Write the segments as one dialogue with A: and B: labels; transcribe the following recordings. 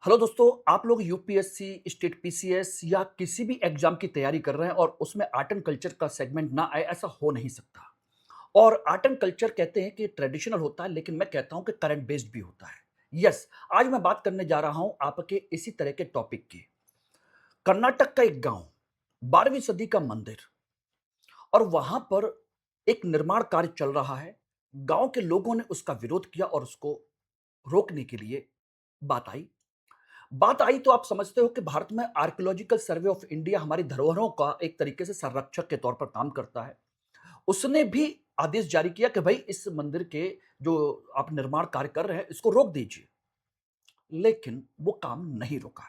A: Hello दोस्तों, आप लोग यूपीएससी, स्टेट पीसीएस या किसी भी एग्जाम की तैयारी कर रहे हैं और उसमें आर्ट एंड कल्चर का सेगमेंट ना आए, ऐसा हो नहीं सकता। और आर्ट एंड कल्चर कहते हैं कि ट्रेडिशनल होता है, लेकिन मैं कहता हूं कि करंट बेस्ड भी होता है। यस, आज मैं बात करने जा रहा हूं आपके इसी तरह के टॉपिक की। कर्नाटक का एक गांव, 12वीं सदी का मंदिर, और वहां पर एक निर्माण कार्य चल रहा है। गांव के लोगों ने उसका विरोध किया और उसको रोकने के लिए बात आई। बात आई तो आप समझते हो कि भारत में आर्कियोलॉजिकल सर्वे ऑफ इंडिया हमारी धरोहरों का एक तरीके से संरक्षक के तौर पर काम करता है। उसने भी आदेश जारी किया कि भाई इस मंदिर के जो आप निर्माण कार्य कर रहे हैं इसको रोक दीजिए, लेकिन वो काम नहीं रुका।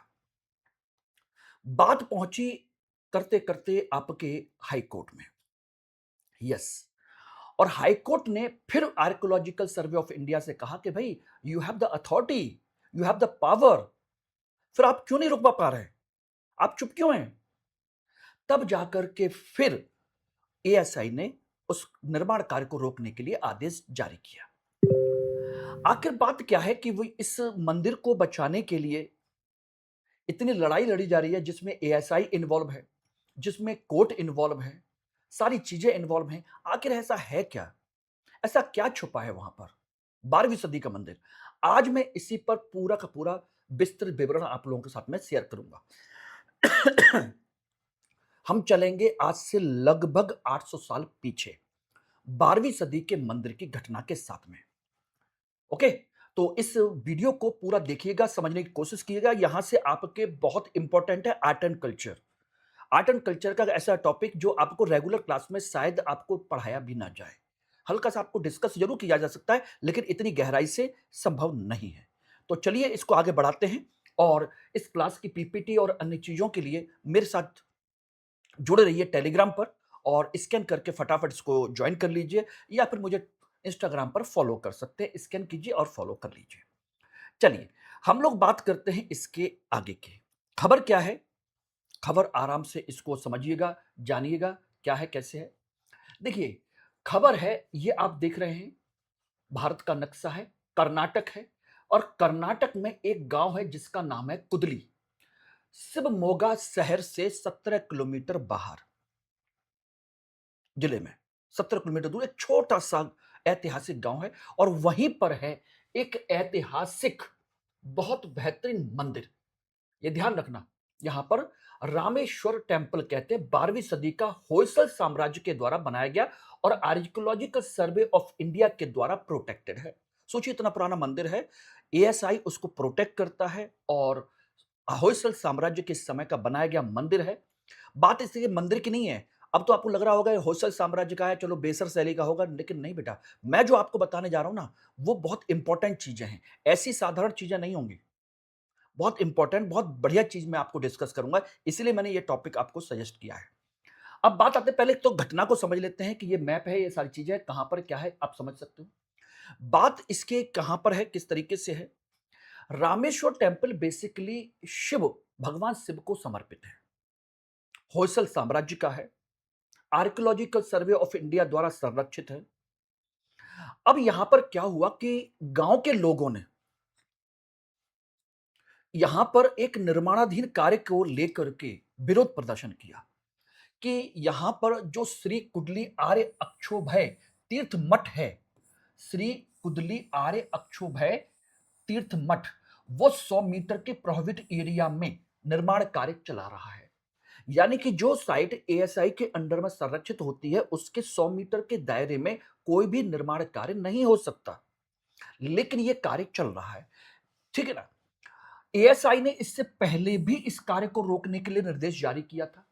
A: बात पहुंची करते करते आपके हाई कोर्ट में। यस, और हाई कोर्ट ने फिर आर्कियोलॉजिकल सर्वे ऑफ इंडिया से कहा कि भाई you have the authority, you have the power, फिर आप क्यों नहीं रुकवा पा रहे? आप चुप क्यों हैं? तब जाकर के फिर एएसआई ने उस निर्माण कार्य को रोकने के लिए आदेश जारी किया। आखिर बात क्या है कि वो इस मंदिर को बचाने के लिए इतनी लड़ाई लड़ी जा रही है, जिसमें एएसआई इन्वॉल्व है, जिसमें कोर्ट इन्वॉल्व है, सारी चीजें इन्वॉल्व हैं। आखिर ऐसा है क्या? ऐसा क्या छुपा है वहां पर? 12वीं सदी का मंदिर। आज मैं इसी पर पूरा का पूरा विस्तृत विवरण आप लोगों के साथ में शेयर करूंगा। हम चलेंगे आज से लगभग 800 साल पीछे, 12वीं सदी के मंदिर की घटना के साथ में। ओके, तो इस वीडियो को पूरा देखिएगा, समझने की कोशिश कीजिएगा। यहां से आपके बहुत इंपॉर्टेंट है art and culture. Art and culture का ऐसा टॉपिक जो आपको रेगुलर क्लास में शायद आपको पढ़ाया भी ना जाए। हल्का सा आपको डिस्कस जरूर किया जा सकता है, लेकिन इतनी गहराई से संभव नहीं है। तो चलिए इसको आगे बढ़ाते हैं, और इस क्लास की पीपीटी और अन्य चीजों के लिए मेरे साथ जुड़े रहिए टेलीग्राम पर, और स्कैन करके फटाफट इसको ज्वाइन कर लीजिए, या फिर मुझे इंस्टाग्राम पर फॉलो कर सकते हैं। स्कैन कीजिए और फॉलो कर लीजिए। चलिए, हम लोग बात करते हैं इसके आगे की। खबर क्या है? खबर आराम से इसको समझिएगा, जानिएगा क्या है, कैसे है। देखिए, खबर है, ये आप देख रहे हैं, भारत का नक्शा है, कर्नाटक है, और कर्नाटक में एक गांव है जिसका नाम है कुदली। शिवमोगा शहर से 17 किलोमीटर बाहर जिले में, 17 किलोमीटर दूर एक छोटा सा ऐतिहासिक गांव है। और वहीं पर है एक ऐतिहासिक, बहुत बेहतरीन मंदिर। ये ध्यान रखना, यहां पर रामेश्वर टेम्पल कहते हैं, 12वीं सदी का होयसल साम्राज्य के द्वारा बनाया गया और आर्कियोलॉजिकल सर्वे ऑफ इंडिया के द्वारा प्रोटेक्टेड है। सोचिए, इतना पुराना मंदिर है, एएसआई उसको प्रोटेक्ट करता है, और होयसल साम्राज्य के समय का बनाया गया मंदिर है। बात इसलिए मंदिर की नहीं है। अब तो आपको लग रहा होगा ये होयसल साम्राज्य का है, चलो बेसर शैली का होगा, लेकिन नहीं बेटा। मैं जो आपको बताने जा रहा हूं ना, वो बहुत इंपॉर्टेंट चीजें हैं। ऐसी साधारण चीजें नहीं होंगी, बहुत इंपॉर्टेंट, बहुत बढ़िया चीज मैं आपको डिस्कस करूंगा, इसीलिए मैंने ये टॉपिक आपको सजेस्ट किया है। अब बात आते, पहले तो घटना को समझ लेते हैं कि ये मैप है, ये सारी चीजें कहां पर क्या है, आप समझ सकते हो। बात इसके कहां पर है, किस तरीके से है। रामेश्वर टेम्पल बेसिकली शिव, भगवान शिव को समर्पित है, होयसल साम्राज्य का है, आर्कियोलॉजिकल सर्वे ऑफ इंडिया द्वारा संरक्षित है। अब यहां पर क्या हुआ कि गांव के लोगों ने यहां पर एक निर्माणाधीन कार्य को लेकर के विरोध प्रदर्शन किया कि यहां पर जो श्री कुडली आर्य अक्षोभय तीर्थ मठ है, श्री कुडली आर्य अक्षोभय तीर्थ मठ, वो 100 मीटर के प्रोहिबिट एरिया में निर्माण कार्य चला रहा है। यानी कि जो साइट एएसआई के अंडर में संरक्षित होती है, उसके 100 मीटर के दायरे में कोई भी निर्माण कार्य नहीं हो सकता, लेकिन यह कार्य चल रहा है। ठीक है ना? एएसआई ने इससे पहले भी इस कार्य को रोकने के लिए निर्देश जारी किया था,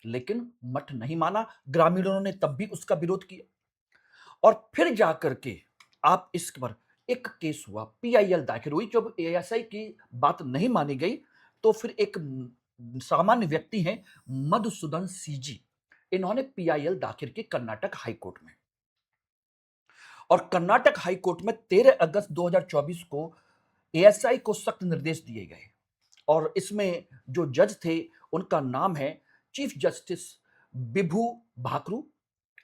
A: लेकिन मठ नहीं माना। ग्रामीणों ने तब भी उसका विरोध किया, और फिर जाकर के आप इस पर एक केस हुआ, पीआईएल दाखिल हुई। जब एएसआई की बात नहीं मानी गई, तो फिर एक सामान्य व्यक्ति हैं, मधुसूदन सीजी, इन्होंने पीआईएल दाखिल की कर्नाटक हाई कोर्ट में। और कर्नाटक हाई कोर्ट में 13 अगस्त 2024 को एएसआई को सख्त निर्देश दिए गए। और इसमें जो जज थे, उनका नाम है चीफ जस्टिस बिभू भाकरू,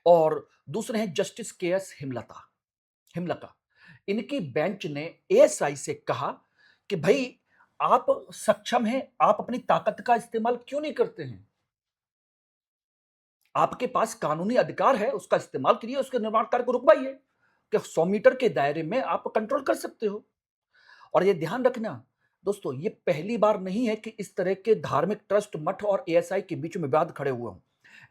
A: और दूसरे हैं जस्टिस के एस हिमलता हिमलका। इनकी बेंच ने एएसआई से कहा कि भाई आप सक्षम हैं, आप अपनी ताकत का इस्तेमाल क्यों नहीं करते हैं? आपके पास कानूनी अधिकार है, उसका इस्तेमाल करिए, उसके निर्माण कार्य को रुकवाइए। कि 100 मीटर के दायरे में आप कंट्रोल कर सकते हो। और ये ध्यान रखना दोस्तों, ये पहली बार नहीं है कि इस तरह के धार्मिक ट्रस्ट, मठ और एएसआई के बीच में विवाद खड़े हुए हों।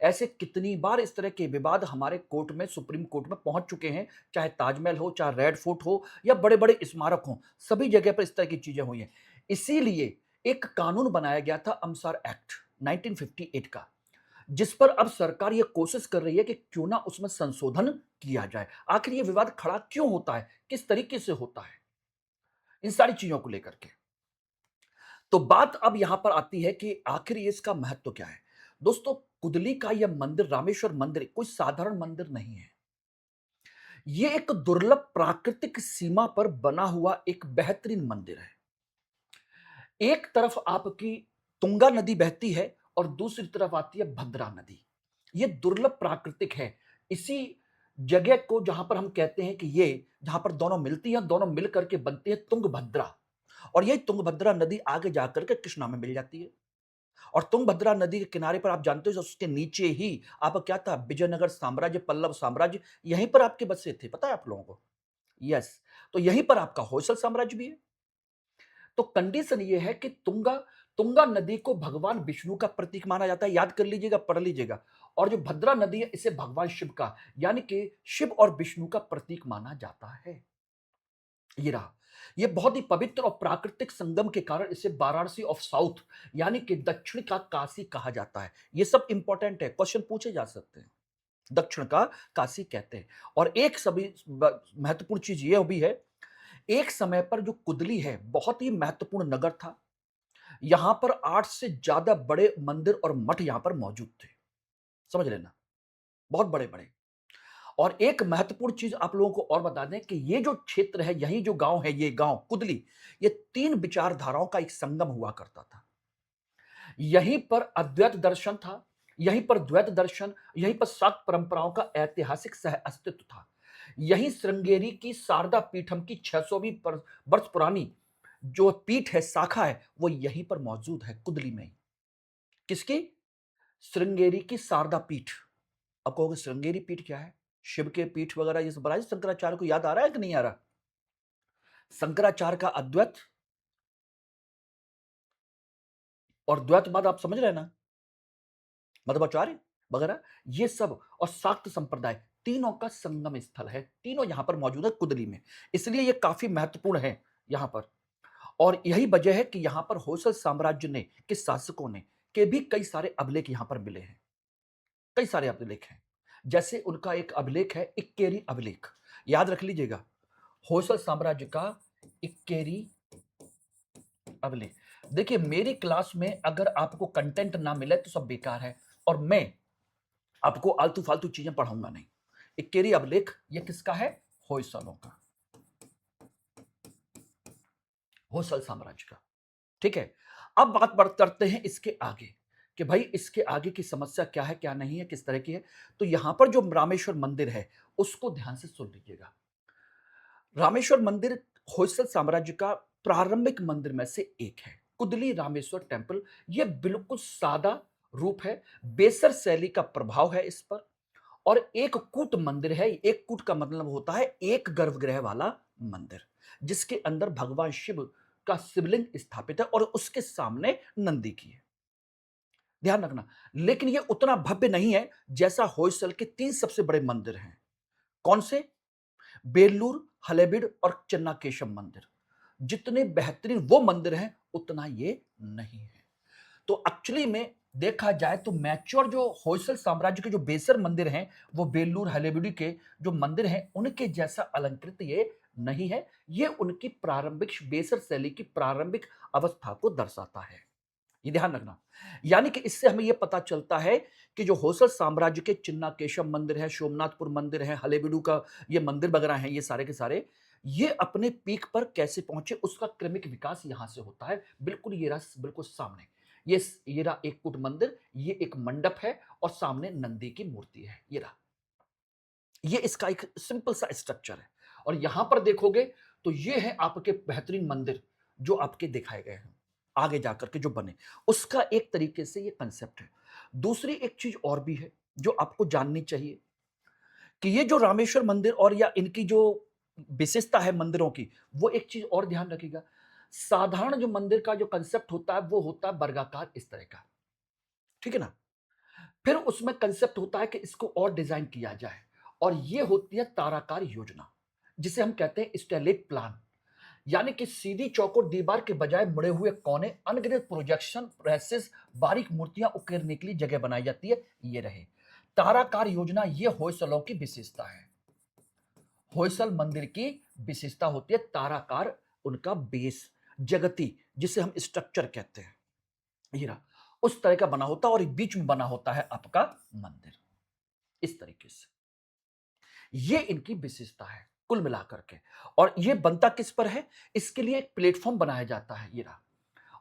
A: ऐसे कितनी बार इस तरह के विवाद हमारे कोर्ट में, सुप्रीम कोर्ट में पहुंच चुके हैं। चाहे ताजमहल हो, चाहे रेड फोर्ट हो, या बड़े बड़े स्मारक हो, सभी जगह पर इस तरह की चीजें हुई हैं। इसीलिए एक कानून बनाया गया था, अमसार एक्ट 1958 का, जिस पर अब सरकार ये कोशिश कर रही है कि क्यों ना उसमें संशोधन किया जाए। आखिर ये विवाद खड़ा क्यों होता है, किस तरीके से होता है, इन सारी चीजों को लेकर के। तो बात अब यहां पर आती है कि आखिर ये इसका महत्व क्या है। दोस्तों, कुदली का यह मंदिर, रामेश्वर मंदिर, कोई साधारण मंदिर नहीं है। ये एक दुर्लभ प्राकृतिक सीमा पर बना हुआ एक बेहतरीन मंदिर है। एक तरफ आपकी तुंगा नदी बहती है और दूसरी तरफ आती है भद्रा नदी। ये दुर्लभ प्राकृतिक है। इसी जगह को जहां पर हम कहते हैं कि ये, जहां पर दोनों मिलती हैं, दोनों मिल करके बनती है तुंगभद्रा। और यही तुंगभद्रा नदी आगे जाकर के कृष्णा में मिल जाती है। और तुंगभद्रा नदी के किनारे पर आप जानते हो, उसके नीचे ही आप क्या था, विजयनगर साम्राज्य, पल्लव साम्राज्य, यहीं पर आपके बसे थे, पता है आप लोगों को? यस। तो यहीं पर आपका होयसल साम्राज्य भी है। तो कंडीशन ये है कि तुंगा तुंगा नदी को भगवान विष्णु का प्रतीक माना जाता है। याद कर लीजिएगा, पढ़ लीजिएगा। और जो भद्रा नदी है, इसे भगवान शिव का, यानी कि शिव और विष्णु का प्रतीक माना जाता है। ये रहा। ये बहुत ही पवित्र और प्राकृतिक संगम के कारण इसे वाराणसी ऑफ साउथ, यानी कि दक्षिण का काशी कहा जाता है। ये सब इंपॉर्टेंट है, क्वेश्चन पूछे जा सकते हैं। दक्षिण का काशी कहते हैं। और एक सभी महत्वपूर्ण चीज ये भी है, एक समय पर जो कुदली है, बहुत ही महत्वपूर्ण नगर था। यहां पर 8 से ज्यादा बड़े मंदिर और मठ यहां पर मौजूद थे। समझ लेना, बहुत बड़े बड़े। और एक महत्वपूर्ण चीज आप लोगों को और बता दें कि ये जो क्षेत्र है, यही जो गांव है, ये गांव कुदली, ये 3 विचारधाराओं का एक संगम हुआ करता था। यहीं पर अद्वैत दर्शन था, यहीं पर द्वैत दर्शन, यहीं पर शाक्त परंपराओं का ऐतिहासिक सह अस्तित्व था। यहीं श्रृंगेरी की शारदा पीठम की 600वीं वर्ष पुरानी जो पीठ है, शाखा है, वो यहीं पर मौजूद है, कुदली में ही। किसकी? श्रृंगेरी की शारदा पीठ। अब कहोगे श्रृंगेरी पीठ क्या है? शिव के पीठ वगैरह ये सब बड़ा, शंकराचार्य को याद आ रहा है कि नहीं आ रहा? शंकराचार्य का अद्वैत और द्वैतवाद आप समझ रहे हैं ना, मध्वाचार्य वगैरह, ये सब, और शाक्त संप्रदाय, तीनों का संगम स्थल है। तीनों यहां पर मौजूद है कुदली में। इसलिए ये काफी महत्वपूर्ण है यहां पर। और यही वजह है कि यहां पर होयसल साम्राज्य ने, के शासकों ने, के भी कई सारे अभिलेख यहां पर मिले हैं। कई सारे अभिलेख हैं। जैसे उनका एक अभिलेख है, इक्केरी अभिलेख। याद रख लीजिएगा, होयसल साम्राज्य का इक्केरी अभिलेख। देखिए, मेरी क्लास में अगर आपको कंटेंट ना मिले तो सब बेकार है, और मैं आपको आलतू फालतू चीजें पढ़ाऊंगा नहीं। इक्केरी अभिलेख ये किसका है? होयसलों का, होयसल साम्राज्य का। ठीक है। अब बात बात करते हैं इसके आगे, कि भाई इसके आगे की समस्या क्या है, क्या नहीं है, किस तरह की है। तो यहां पर जो रामेश्वर मंदिर है, उसको ध्यान से सुन लीजिएगा। रामेश्वर मंदिर होयसल साम्राज्य का प्रारंभिक मंदिर में से एक है, कुदली रामेश्वर टेम्पल। यह बिल्कुल सादा रूप है, बेसर शैली का प्रभाव है इस पर। और एक कूट मंदिर है। एक कूट का मतलब होता है एक गर्भगृह वाला मंदिर, जिसके अंदर भगवान शिव का शिवलिंग स्थापित है और उसके सामने नंदी की है। ध्यान रखना। लेकिन यह उतना भव्य नहीं है जैसा होयसल के 3 सबसे बड़े मंदिर हैं। कौन से? बेलूर, हलेबीड और चन्नाकेशव मंदिर। जितने बेहतरीन वो मंदिर हैं, उतना ये नहीं है। तो एक्चुअली में देखा जाए तो मैच्योर जो होयसल साम्राज्य के जो बेसर मंदिर हैं, वो बेलूर हलेबीडु के जो मंदिर हैं, उनके जैसा अलंकृत ये नहीं है। ये उनकी प्रारंभिक बेसर शैली की प्रारंभिक अवस्था को दर्शाता है। ये ध्यान रखना। यानी कि इससे हमें यह पता चलता है कि जो होयसल साम्राज्य के चिन्नाकेशव मंदिर है, सोमनाथपुर मंदिर है, हलेबीडु का ये मंदिर वगैरह हैं, ये सारे के सारे, ये अपने पीक पर कैसे पहुंचे, उसका क्रमिक विकास यहां से होता है। बिल्कुल ये रहा, बिल्कुल सामने ये रहा एक कुट मंदिर, ये एक मंडप है और सामने नंदी की मूर्ति है। ये रहा, ये इसका एक सिंपल सा स्ट्रक्चर है। और यहां पर देखोगे तो ये है आपके बेहतरीन मंदिर जो आपके दिखाए गए हैं। आगे जाकर के जो बने, उसका एक तरीके से ये कंसेप्ट है। दूसरी एक चीज और भी है जो आपको जाननी चाहिए कि ये जो रामेश्वर मंदिर और या इनकी जो विशेषता है मंदिरों की, वो एक चीज और ध्यान रखिएगा। साधारण जो मंदिर का जो कंसेप्ट होता है वो होता है वर्गाकार इस तरह का, ठीक है ना। फिर उसमें कंसेप्ट होता है कि इसको और डिजाइन किया जाए, और ये होती है ताराकार योजना, जिसे हम कहते हैं स्टेलेट प्लान। यानी कि सीधी चौकोर दीवार के बजाय मुड़े हुए कोने, अनगिनत प्रोजेक्शन प्रेसेस, बारीक मूर्तियां उकेरने के लिए जगह बनाई जाती है। ये रहे ताराकार योजना, ये होयसलों की विशेषता है। होयसल मंदिर की विशेषता होती है ताराकार, उनका बेस, जगती, जिसे हम स्ट्रक्चर कहते हैं, ये रहा उस तरह का बना होता है, और बीच में बना होता है आपका मंदिर इस तरीके से। ये इनकी विशेषता है कुल मिलाकर के। और ये बनता किस पर है? इसके लिए एक प्लेटफॉर्म बनाया जाता है, ये रहा।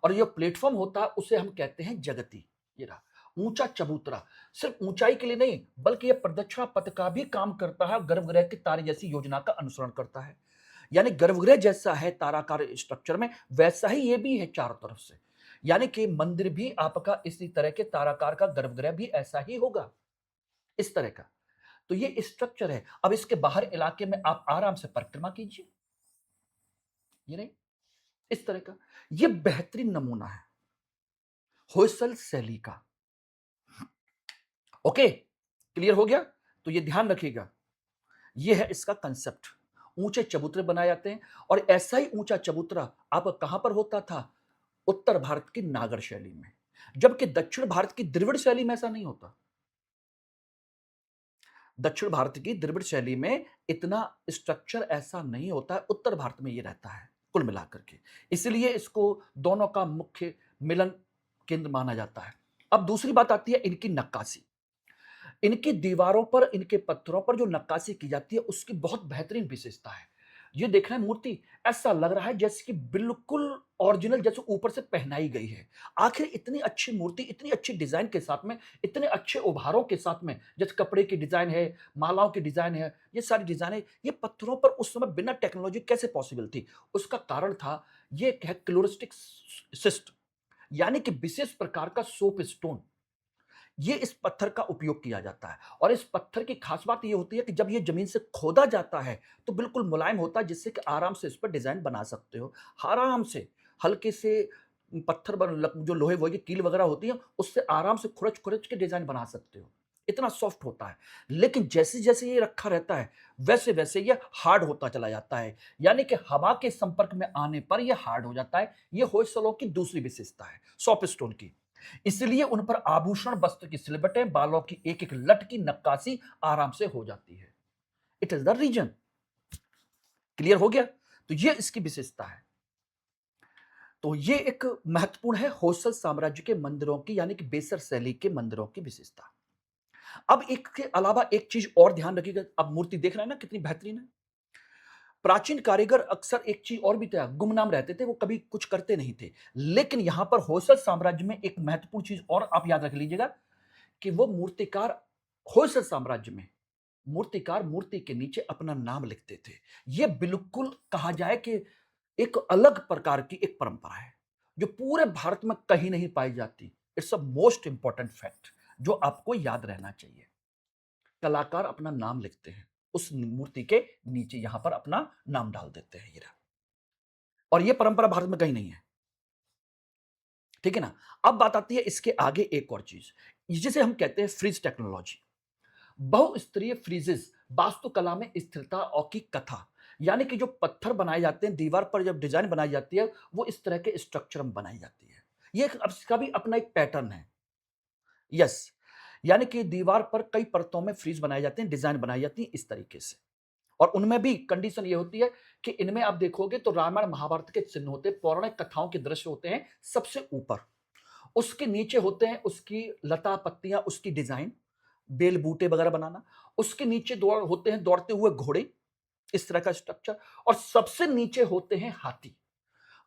A: और ये प्लेटफॉर्म होता है उसे हम कहते हैं जगती, ये रहा। ऊंचा चबूतरा सिर्फ ऊंचाई के लिए नहीं, बल्कि यह प्रदक्षिणा पथ का भी काम करता है, गर्भगृह की तारे जैसी योजना का अनुसरण करता है। यानी गर्भगृह जैसा है ताराकार स्ट्रक्चर में, वैसा ही ये भी है चारों तरफ से। यानी कि मंदिर भी आपका इसी तरह के ताराकार का, गर्भगृह भी ऐसा ही होगा, इस तरह का। तो ये स्ट्रक्चर है। अब इसके बाहर इलाके में आप आराम से परिक्रमा कीजिए, ये नहीं, इस तरह का। ये बेहतरीन नमूना है होयसल शैली का। ओके, क्लियर हो गया? तो ये ध्यान रखिएगा, ये है इसका कंसेप्ट। ऊंचे चबूतरे बनाए जाते हैं, और ऐसा ही ऊंचा चबूतरा आप कहां पर होता था? उत्तर भारत की नागर शैली में, जबकि दक्षिण भारत की द्रविड़ शैली में ऐसा नहीं होता। दक्षिण भारत की द्रविड़ शैली में इतना स्ट्रक्चर ऐसा नहीं होता है, उत्तर भारत में ये रहता है कुल मिलाकर के। इसलिए इसको दोनों का मुख्य मिलन केंद्र माना जाता है। अब दूसरी बात आती है इनकी नक्काशी। इनकी दीवारों पर, इनके पत्थरों पर जो नक्काशी की जाती है उसकी बहुत बेहतरीन विशेषता है। ये देखना है मूर्ति, ऐसा लग रहा है जैसे कि बिल्कुल ओरिजिनल, जैसे ऊपर से पहनाई गई है। आखिर इतनी अच्छी मूर्ति, इतनी अच्छी डिजाइन के साथ में, इतने अच्छे उभारों के साथ में, जैसे कपड़े की डिजाइन है, मालाओं की डिजाइन है, ये सारी डिजाइनें ये पत्थरों पर उस समय बिना टेक्नोलॉजी कैसे पॉसिबल थी? उसका कारण था ये है क्लोरिस्टिक सिस्ट, यानी कि विशेष प्रकार का सोप स्टोन। ये इस पत्थर का उपयोग किया जाता है, और इस पत्थर की खास बात ये होती है कि जब ये जमीन से खोदा जाता है तो बिल्कुल मुलायम होता है, जिससे कि आराम से इस पर डिजाइन बना सकते हो, आराम से। हल्के से पत्थर जो लोहे वोहे की कील वगैरह होती है उससे आराम से खुरच खुरच के डिजाइन बना सकते हो, इतना सॉफ्ट होता है। लेकिन जैसे जैसे ये रखा रहता है वैसे वैसे ये हार्ड होता चला जाता है, यानी कि हवा के संपर्क में आने पर ये हार्ड हो जाता है। ये होयसलों की दूसरी विशेषता है सॉफ्ट स्टोन की। इसलिए उन पर आभूषण, वस्त्र की सिलबटें, बालों की एक एक लट की नक्काशी आराम से हो जाती है। It is the reason. Clear हो गया? तो ये इसकी विशेषता है। तो ये एक महत्वपूर्ण है होयसल साम्राज्य के मंदिरों की, यानी कि बेसर शैली के मंदिरों की विशेषता। अब एक के अलावा एक चीज और ध्यान रखिएगा। अब मूर्ति देख रहे हैं ना कितनी बेहतरीन है। प्राचीन कारीगर अक्सर एक चीज और भी था, गुमनाम रहते थे, वो कभी कुछ करते नहीं थे। लेकिन यहां पर होयसल साम्राज्य में एक महत्वपूर्ण चीज और आप याद रख लीजिएगा कि वो मूर्तिकार, होयसल साम्राज्य में मूर्तिकार मूर्ति के नीचे अपना नाम लिखते थे। यह बिल्कुल कहा जाए कि एक अलग प्रकार की एक परंपरा है जो पूरे भारत में कहीं नहीं पाई जाती। It's a most important fact जो आपको याद रहना चाहिए। कलाकार अपना नाम लिखते हैं उस मूर्ति के नीचे, यहां पर अपना नाम डाल देते हैं, हीरा। और यह परंपरा भारत में कहीं नहीं है, ठीक है ना। अब बात आती है इसके आगे एक और चीज, जिसे हम कहते हैं फ्रीज टेक्नोलॉजी। बहुस्तरीय फ्रीजेस वास्तुकला में स्थिरता और की कथा, यानी कि जो पत्थर बनाए जाते हैं दीवार पर, जब डिजाइन बनाई जाती है वो इस तरह के स्ट्रक्चर में बनाई जाती है। ये इसका भी अपना एक पैटर्न है। यस, यानी कि दीवार पर कई परतों में फ्रीज बनाए जाते हैं, डिजाइन बनाई जाती है इस तरीके से। और उनमें भी कंडीशन ये होती है कि इनमें आप देखोगे तो रामायण महाभारत के चिन्ह होते हैं, पौराणिक कथाओं के दृश्य होते हैं सबसे ऊपर। उसके नीचे होते हैं उसकी लता पत्तियां, उसकी डिजाइन, बेल बूटे वगैरह बनाना। उसके नीचे दौड़ होते हैं दौड़ते हुए घोड़े, इस तरह का स्ट्रक्चर। और सबसे नीचे होते हैं हाथी।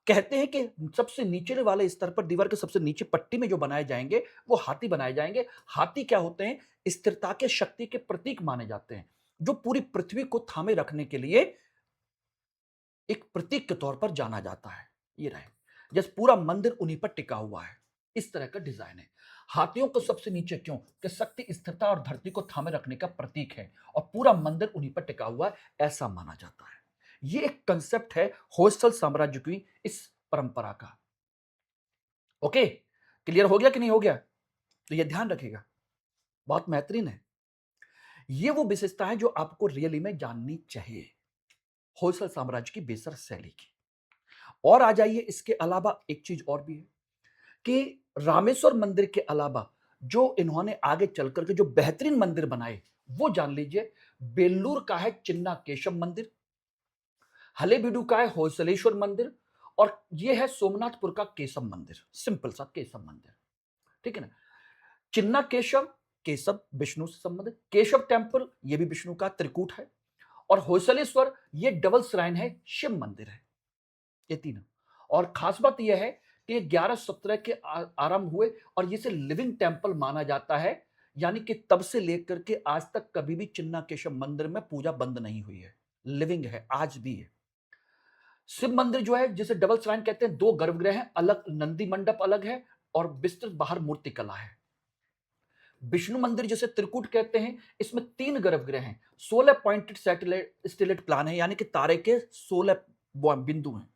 A: कहते हैं कि सबसे नीचे वाले स्तर पर, दीवार के सबसे नीचे पट्टी में जो बनाए जाएंगे वो हाथी बनाए जाएंगे। हाथी क्या होते हैं? स्थिरता के, शक्ति के प्रतीक माने जाते हैं, जो पूरी पृथ्वी को थामे रखने के लिए एक प्रतीक के तौर पर जाना जाता है। ये रहे, जैसे पूरा मंदिर उन्हीं पर टिका हुआ है, इस तरह का डिजाइन है। हाथियों को सबसे नीचे क्यों? कि शक्ति स्थिरता और धरती को थामे रखने का प्रतीक है, और पूरा मंदिर उन्हीं पर टिका हुआ है, ऐसा माना जाता है। ये एक कंसेप्ट है होयसल साम्राज्य की इस परंपरा का। ओके, क्लियर हो गया कि नहीं हो गया? तो ये ध्यान रखिएगा, बहुत महत्वपूर्ण है। ये वो विशेषता है जो आपको रियली में जाननी चाहिए होयसल साम्राज्य की बेसर शैली की। और आ जाइए, इसके अलावा एक चीज और भी है कि रामेश्वर मंदिर के अलावा जो इन्होंने आगे चल करके जो बेहतरीन मंदिर बनाए, वो जान लीजिए। बेल्लूर का है चिन्ना केशव मंदिर, हलेबीडू का है होयसलेश्वर मंदिर, और ये है सोमनाथपुर का केशव मंदिर, सिंपल सा केशव मंदिर। ठीक है ना? चिन्ना केशव, केशव विष्णु से संबंधित, केशव टेम्पल ये भी विष्णु का त्रिकूट है, और होयसलेश्वर ये डबल श्राइन है, शिव मंदिर है, ये तीनों। और खास बात यह है कि 1117 के आरंभ हुए, और इसे लिविंग टेम्पल माना जाता है, यानी कि तब से लेकर के आज तक कभी भी चिन्ना केशव मंदिर में पूजा बंद नहीं हुई है, लिविंग है, आज भी है। शिव मंदिर जो है, जिसे डबल श्राइन कहते हैं, दो गर्भगृह हैं अलग, नंदी मंडप अलग है, और विस्तृत बाहर मूर्ति कला है। विष्णु मंदिर जिसे त्रिकूट कहते हैं, इसमें तीन गर्भगृह हैं, 16 पॉइंटेड सैटेलाइट स्टेलेट प्लान है, यानी कि तारे के 16 बिंदु हैं,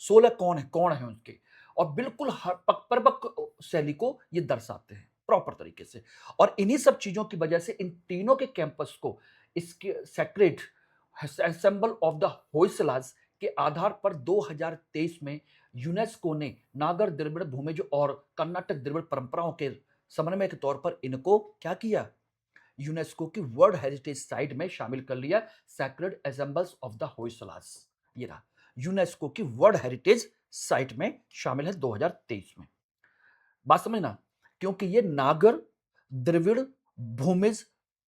A: 16 कोण है उनके, और बिल्कुल परिपक्व शैली को ये दर्शाते हैं प्रॉपर तरीके से। और इन्हीं सब चीजों की वजह से इन तीनों के कैंपस को इसके सेक्रेड असेंबल ऑफ द होयसलास के आधार पर 2023 में यूनेस्को ने नागर द्रविड़ भूमिज और कर्नाटक द्रविड़ परंपराओं के समन्वय के तौर पर इनको क्या किया? यूनेस्को की वर्ल्ड हेरिटेज साइट में शामिल कर लिया, सैक्रेड एसेंबल्स ऑफ द होयसलास। ये रहा, यूनेस्को की वर्ल्ड हेरिटेज साइट में शामिल है 2023 में। बात समझना, क्योंकि ये नागर, द्रविड़, भूमिज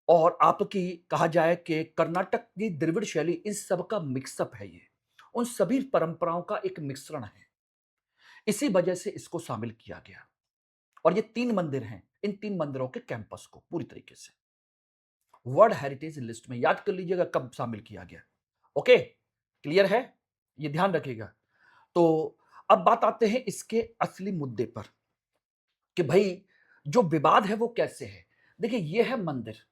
A: और आपकी कहा जाए कि कर्नाटक की द्रविड़ शैली, इन सब का मिक्सअप है ये, उन सभी परंपराओं का एक मिश्रण है, इसी वजह से इसको शामिल किया गया। और ये तीन मंदिर हैं, इन तीन मंदिरों के कैंपस को पूरी तरीके से वर्ल्ड हेरिटेज लिस्ट में याद कर लीजिएगा कब शामिल किया गया। ओके, क्लियर है? ये ध्यान रखिएगा। तो अब बात आते हैं इसके असली मुद्दे पर कि भाई जो विवाद है वो कैसे है। देखिए, ये है मंदिर,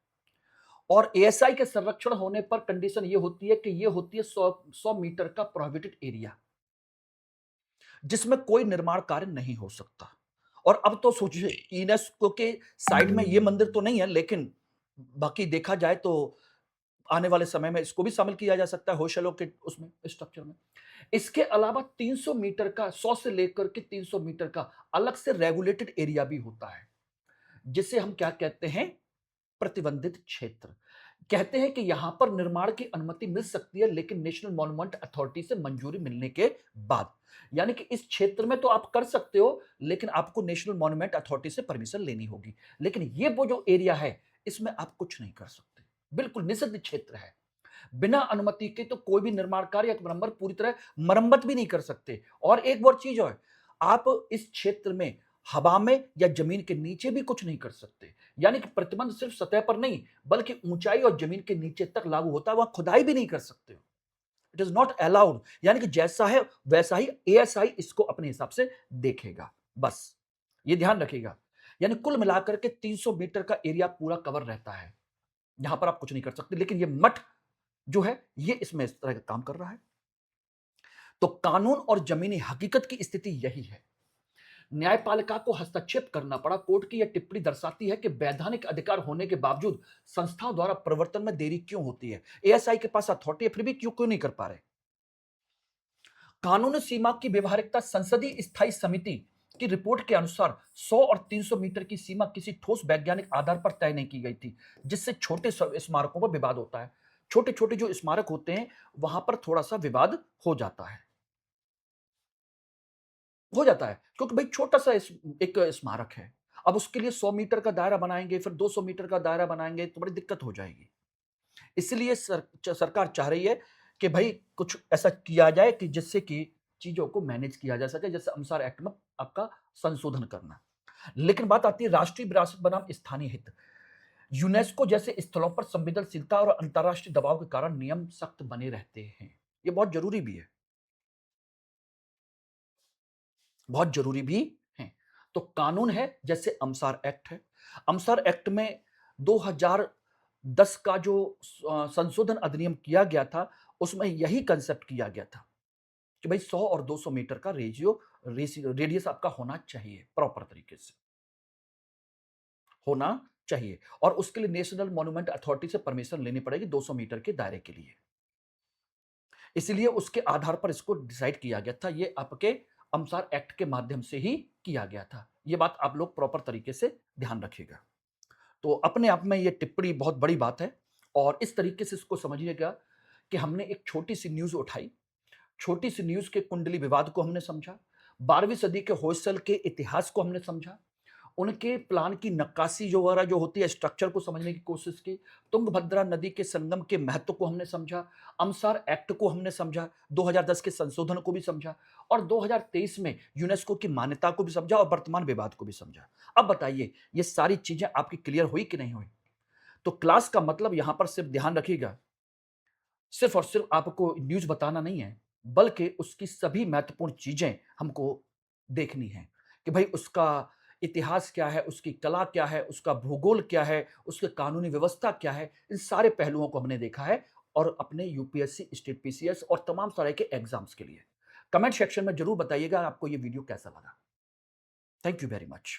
A: और एएसआई के संरक्षण होने पर कंडीशन ये होती है कि ये होती है 100 मीटर का प्रोहिबिटेड एरिया, जिसमें कोई निर्माण कार्य नहीं हो सकता। और अब तो सोचिए, यूनेस्को के साइट में ये मंदिर तो नहीं है, लेकिन बाकी देखा जाए तो आने वाले समय में इसको भी शामिल किया जा सकता है होशलों के उसमें, स्ट्रक्चर में। इसके अलावा 300 मीटर का, 100 से लेकर के 300 मीटर का अलग से रेगुलेटेड एरिया भी होता है, जिसे हम क्या कहते हैं? प्रतिबंधित क्षेत्र। कहते हैं कि यहां पर निर्माण की अनुमति मिल सकती है, लेकिन नेशनल मॉन्यूमेंट अथॉरिटी से मंजूरी मिलने के बाद। यानी कि इस क्षेत्र में तो आप कर सकते हो, लेकिन आपको नेशनल मॉन्यूमेंट अथॉरिटी से परमिशन लेनी होगी। लेकिन ये वो जो एरिया है, इसमें आप कुछ नहीं कर सकते, बिल्कुल निषिद्ध क्षेत्र है। बिना अनुमति के तो कोई भी निर्माण कार्य या मरम्मत, पूरी तरह मरम्मत भी नहीं कर सकते। और एक और चीज है, आप इस क्षेत्र में हवा में या जमीन के नीचे भी कुछ नहीं कर सकते। यानी कि प्रतिबंध सिर्फ सतह पर नहीं, बल्कि ऊंचाई और जमीन के नीचे तक लागू होता है, वहां खुदाई भी नहीं कर सकते हो। It is not allowed. यानी कि जैसा है वैसा ही एएसआई इसको अपने हिसाब से देखेगा, बस ये ध्यान रखिएगा। यानी कुल मिलाकर के 300 मीटर का एरिया पूरा कवर रहता है, जहां पर आप कुछ नहीं कर सकते। लेकिन ये मठ जो है, ये इसमें इस तरह का काम कर रहा है। तो कानून और जमीनी हकीकत की स्थिति यही है। न्यायपालिका को हस्तक्षेप करना पड़ा। कोर्ट की यह टिप्पणी दर्शाती है कि वैधानिक अधिकार होने के बावजूद संस्थाओं द्वारा परिवर्तन में देरी क्यों होती है। एएसआई के पास अथॉरिटी है, फिर भी क्यों क्यों नहीं कर पा रहे। कानूनी सीमा की व्यवहारिकता, संसदीय स्थायी समिति की रिपोर्ट के अनुसार 100 और 300 मीटर की सीमा किसी ठोस वैज्ञानिक आधार पर तय नहीं की गई थी, जिससे छोटे स्मारकों पर विवाद होता है। छोटे छोटे जो स्मारक होते हैं, वहां पर थोड़ा सा विवाद हो जाता है, क्योंकि भाई छोटा सा एक स्मारक है। अब उसके लिए 100 मीटर का दायरा बनाएंगे, फिर 200 मीटर का दायरा बनाएंगे, तो बड़ी दिक्कत हो जाएगी। इसलिए सरकार चाह रही है कि भाई कुछ ऐसा किया जाए कि जिससे कि चीजों को मैनेज किया जा सके, जैसे अमसार एक्ट में आपका संशोधन करना। लेकिन बात आती है राष्ट्रीय विरासत बनाम स्थानीय हित। यूनेस्को जैसे स्थलों पर संवेदनशीलता और अंतरराष्ट्रीय दबाव के कारण नियम सख्त बने रहते हैं, ये बहुत जरूरी भी है। बहुत ज़रूरी भी हैं। तो कानून है जैसे अमसार एक्ट है। अमसार एक्ट में 2010 का जो संशोधन अधिनियम किया गया था, उसमें यही कांसेप्ट किया गया था कि भई 100 और 200 मीटर का रेडियस आपका होना चाहिए प्रॉपर तरीके से, होना चाहिए और उसके लिए नेशनल मॉन्यूमेंट अथॉरिटी से परमिशन लेनी पड़ेगी 200 मीटर के दायरे के लिए। इसीलिए उसके आधार पर इसको डिसाइड किया गया था। ये आपके अमसार एक्ट के माध्यम से ही किया गया था। ये बात आप लोग प्रॉपर तरीके से ध्यान रखिएगा। तो अपने आप में ये टिप्पणी बहुत बड़ी बात है और इस तरीके से इसको समझिएगा कि हमने एक छोटी-सी न्यूज़ उठाई, छोटी-सी न्यूज़ के कुंडली विवाद को हमने समझा, 12वीं सदी के होयसल के इतिहास को हमने समझा, उनके प्लान की नक्काशी जो वगैरह जो होती है स्ट्रक्चर को समझने की कोशिश की, तुंगभद्रा नदी के संगम के महत्व को हमने समझा, अमसार एक्ट को हमने समझा, 2010 के संशोधन को भी समझा और 2023 में यूनेस्को की मान्यता को भी समझा और वर्तमान विवाद को भी समझा। अब बताइए ये सारी चीजें आपकी क्लियर हुई कि नहीं हुई? तो क्लास का मतलब यहां पर सिर्फ ध्यान रखिएगा, सिर्फ और सिर्फ आपको न्यूज़ बताना नहीं है, बल्कि उसकी सभी महत्वपूर्ण चीज़ें हमको देखनी हैं, कि भई उसका इतिहास क्या है, उसकी कला क्या है, उसका भूगोल क्या है, उसकी कानूनी व्यवस्था क्या है, इन सारे पहलुओं को हमने देखा है और अपने यूपीएससी, स्टेट पीसीएस और तमाम तरह के एग्ज़ाम्स के लिए। कमेंट सेक्शन में ज़रूर बताइएगा आपको ये वीडियो कैसा लगा। Thank you very much.